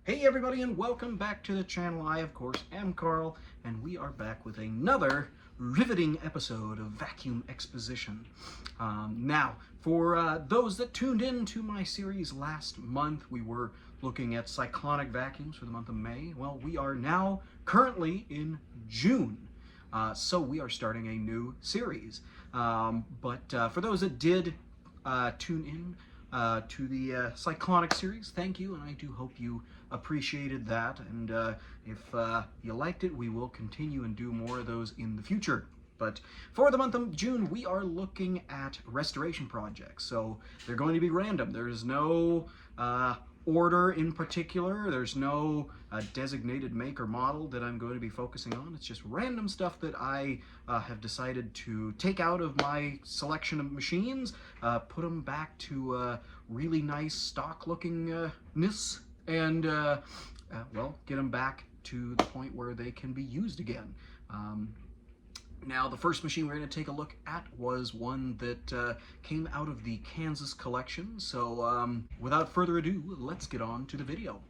Hey everybody, and welcome back to the channel. I, of course, am Carl, and we are back with another riveting episode of Vacuum Exposition. Now, for those that tuned in to my series last month, we were looking at cyclonic vacuums for the month of May. Well, we are now currently in June, so we are starting a new series. But for those that did tune in to the cyclonic series, thank you, and I do hope you appreciated that, and if you liked it, we will continue and do more of those in the future. But for the month of June, we are looking at restoration projects, so they're going to be random. There's no order in particular. There's no designated make or model that I'm going to be focusing on. It's just random stuff that I have decided to take out of my selection of machines, put them back to really nice stock lookingness, and well, get them back to the point where they can be used again. Now, the first machine we're going to take a look at was one that came out of the Kansas collection. So without further ado, let's get on to the video.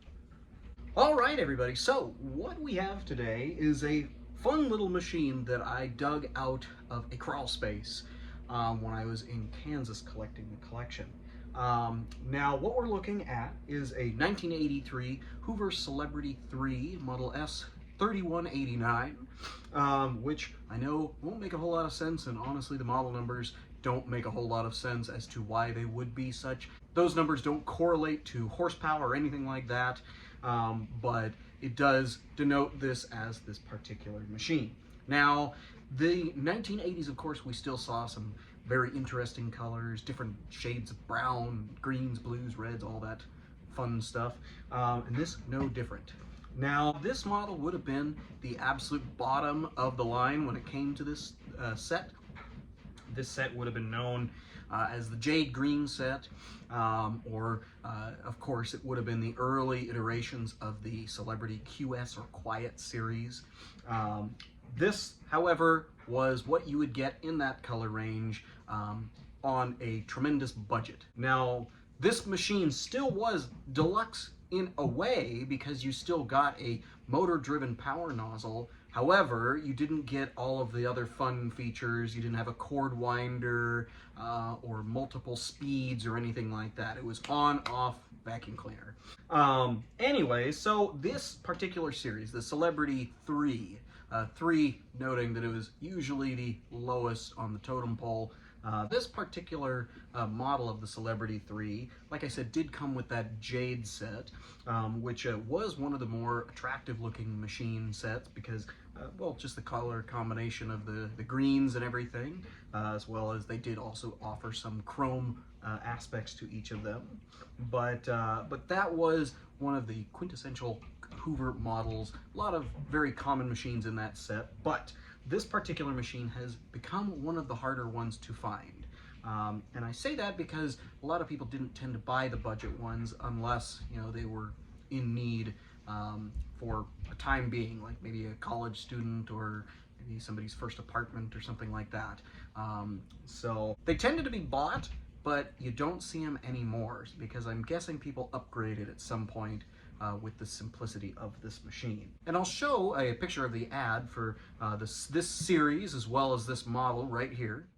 All right, everybody. So what we have today is a fun little machine that I dug out of a crawl space when I was in Kansas collecting the collection. Now, what we're looking at is a 1983 Hoover Celebrity 3 model S3189, which I know won't make a whole lot of sense, and honestly the model numbers don't make a whole lot of sense as to why they would be such. Those numbers don't correlate to horsepower or anything like that, but it does denote this as this particular machine. Now, the 1980s, of course, we still saw some very interesting colors, different shades of brown, greens, blues, reds, all that fun stuff, and this no different. Now, this model would have been the absolute bottom of the line when it came to this set. This set would have been known as the Jade Green set, or of course it would have been the early iterations of the Celebrity QS or Quiet series. This, however, was what you would get in that color range on a tremendous budget. Now, this machine still was deluxe in a way because you still got a motor-driven power nozzle. However, you didn't get all of the other fun features. You didn't have a cord winder or multiple speeds or anything like that. It was on-off vacuum cleaner. Anyway, so this particular series, the Celebrity 3, 3 noting that it was usually the lowest on the totem pole. This particular model of the Celebrity 3, like I said, did come with that Jade set, which was one of the more attractive looking machine sets because, well, just the color combination of the greens and everything, as well as they did also offer some chrome aspects to each of them. But that was one of the quintessential Hoover models. A lot of very common machines in that set, but this particular machine has become one of the harder ones to find. And I say that because a lot of people didn't tend to buy the budget ones unless, you know, they were in need for a time being, like maybe a college student or maybe somebody's first apartment or something like that. So they tended to be bought, but you don't see them anymore because I'm guessing people upgraded at some point with the simplicity of this machine. And I'll show a picture of the ad for this series as well as this model right here.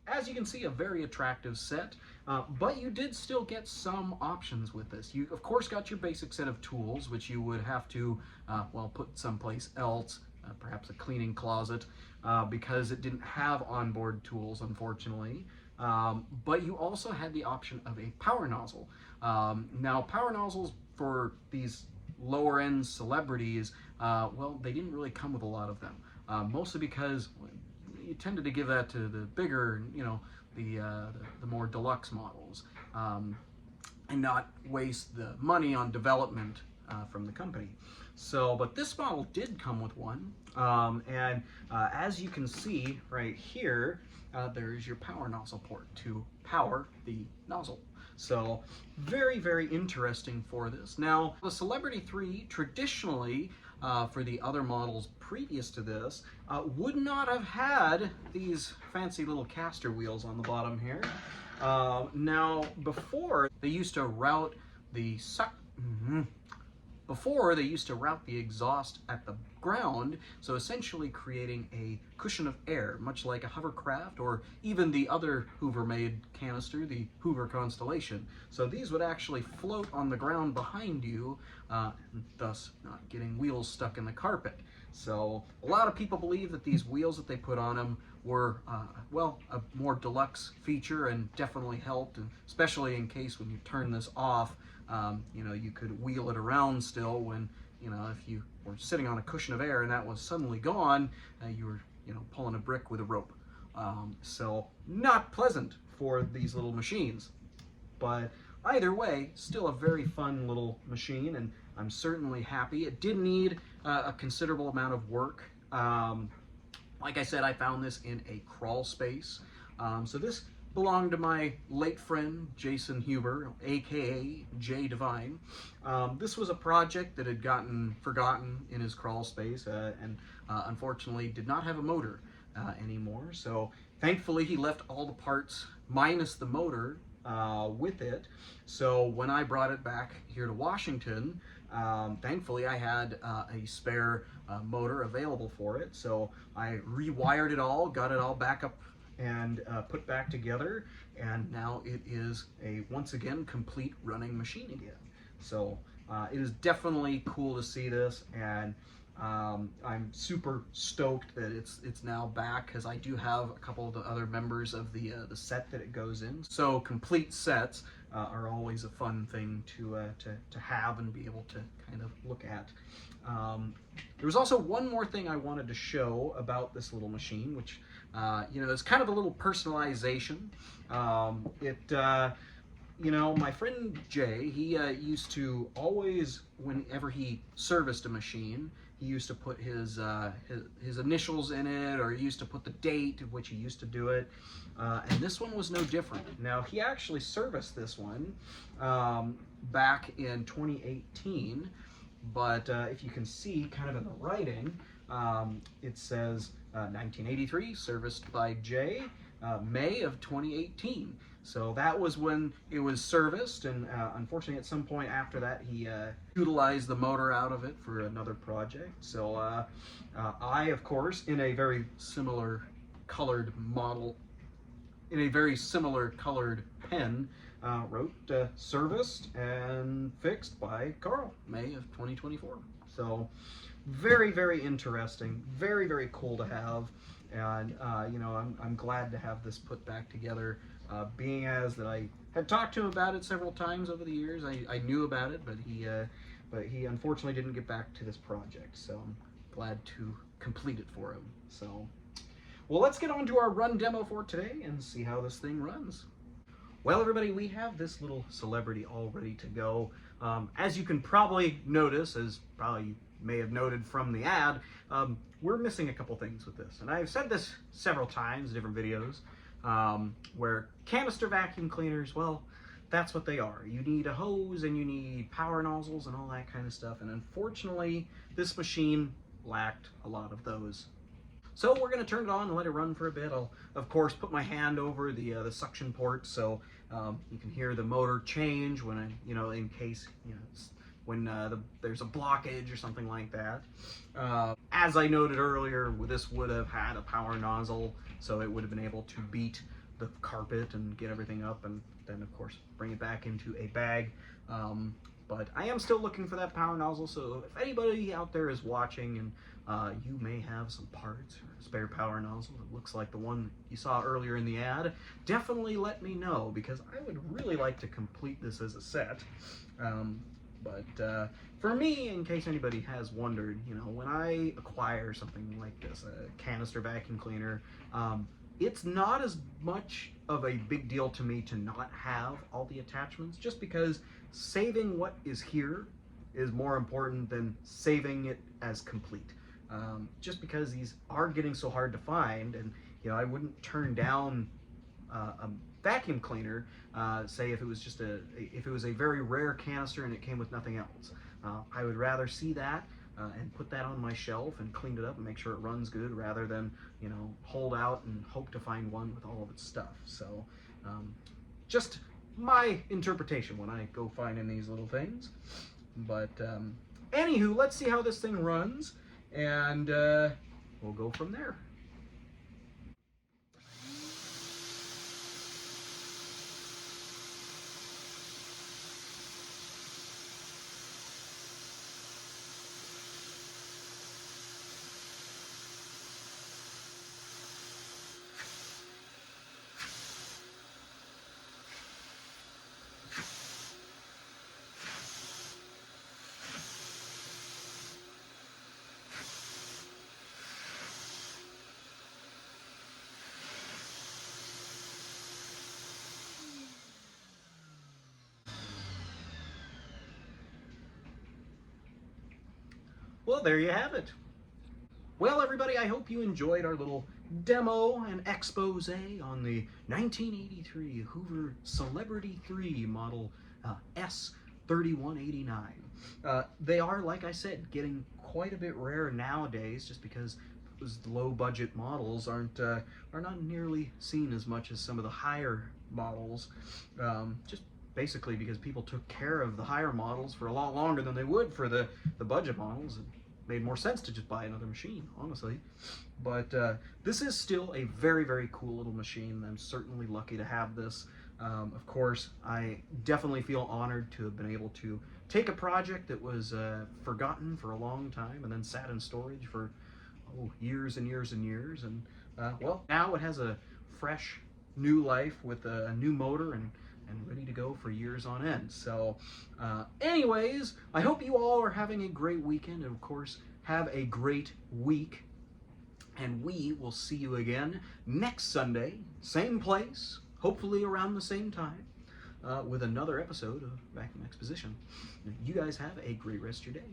As you can see, a very attractive set, but you did still get some options with this. You, of course, got your basic set of tools, which you would have to, well, put someplace else, perhaps a cleaning closet, because it didn't have onboard tools, unfortunately. But you also had the option of a power nozzle. Now, power nozzles for these lower end celebrities, well, they didn't really come with a lot of them, mostly because you tended to give that to the bigger, you know, the more deluxe models, and not waste the money on development from the company. So, but this model did come with one, and as you can see right here, there's your power nozzle port to power the nozzle. So very, very interesting for this. Now, the Celebrity 3 traditionally for the other models previous to this would not have had these fancy little caster wheels on the bottom here. Now, before they used to route the exhaust at the ground, so essentially creating a cushion of air, much like a hovercraft or even the other Hoover-made canister, the Hoover Constellation. So these would actually float on the ground behind you, thus not getting wheels stuck in the carpet. So a lot of people believe that these wheels that they put on them were, well, a more deluxe feature and definitely helped, and especially in case when you turn this off, you know, you could wheel it around still when, you know, if you were sitting on a cushion of air and that was suddenly gone, you were, you know, pulling a brick with a rope. So not pleasant for these little machines. But either way, still a very fun little machine, and I'm certainly happy. It did need a considerable amount of work. Like I said, I found this in a crawl space. So this belonged to my late friend, Jason Hoover, aka Jay Divine. This was a project that had gotten forgotten in his crawl space and unfortunately did not have a motor anymore. So thankfully he left all the parts minus the motor with it. So when I brought it back here to Washington, thankfully I had a spare motor available for it. So I rewired it all, got it all back up and put back together, and now it is a once again complete running machine again. So it is definitely cool to see this, and I'm super stoked that it's now back, because I do have a couple of the other members of the set that it goes in. So complete sets are always a fun thing to have and be able to kind of look at. There was also one more thing I wanted to show about this little machine, which you know, it's kind of a little personalization. You know, my friend Jay, he used to always, whenever he serviced a machine, he used to put his initials in it, or he used to put the date at which he used to do it. And this one was no different. Now, he actually serviced this one back in 2018, but if you can see kind of in the writing, it says 1983, serviced by Jay, May of 2018. So that was when it was serviced, and unfortunately at some point after that he utilized the motor out of it for another project. So I, of course, in a very similar colored model, in a very similar colored pen, wrote serviced and fixed by Carl, May of 2024. So very, very interesting, very, very cool to have, and you know, I'm glad to have this put back together, being as that I had talked to him about it several times over the years. I knew about it, but he unfortunately didn't get back to this project, so I'm glad to complete it for him. So, well, let's get on to our run demo for today and see how this thing runs. Well, everybody, we have this little celebrity all ready to go. As you can probably notice, as probably you may have noted from the ad, we're missing a couple things with this. And I've said this several times in different videos, where canister vacuum cleaners, well, that's what they are. You need a hose and you need power nozzles and all that kind of stuff. And unfortunately, this machine lacked a lot of those. So we're going to turn it on and let it run for a bit. I'll, of course, put my hand over the suction port, so you can hear the motor change when I, you know, in case, you know, when there's a blockage or something like that. As I noted earlier, this would have had a power nozzle, so it would have been able to beat the carpet and get everything up, and then of course bring it back into a bag. But I am still looking for that power nozzle, so if anybody out there is watching and you may have some parts or a spare power nozzle that looks like the one you saw earlier in the ad, definitely let me know, because I would really like to complete this as a set. But for me, in case anybody has wondered, you know, when I acquire something like this, a canister vacuum cleaner, it's not as much of a big deal to me to not have all the attachments, just because saving what is here is more important than saving it as complete. Just because these are getting so hard to find, and you know, I wouldn't turn down a vacuum cleaner, say if it was just if it was a very rare canister and it came with nothing else. I would rather see that and put that on my shelf and clean it up and make sure it runs good, rather than, you know, hold out and hope to find one with all of its stuff. So just my interpretation when I go finding these little things. But anywho, let's see how this thing runs, and we'll go from there. Well, there you have it. Well, everybody, I hope you enjoyed our little demo and expose on the 1983 Hoover Celebrity 3 model S3189. They are, like I said, getting quite a bit rare nowadays, just because those low-budget models are not nearly seen as much as some of the higher models, just basically because people took care of the higher models for a lot longer than they would for the budget models. It made more sense to just buy another machine, honestly. But this is still a very, very cool little machine. I'm certainly lucky to have this. Of course, I definitely feel honored to have been able to take a project that was forgotten for a long time and then sat in storage for years and years and years. And well, now it has a fresh new life with a new motor and ready to go for years on end. So anyways, I hope you all are having a great weekend, and of course have a great week, and we will see you again next Sunday, same place, hopefully around the same time, with another episode of Vacuum Exposition. You guys have a great rest of your day.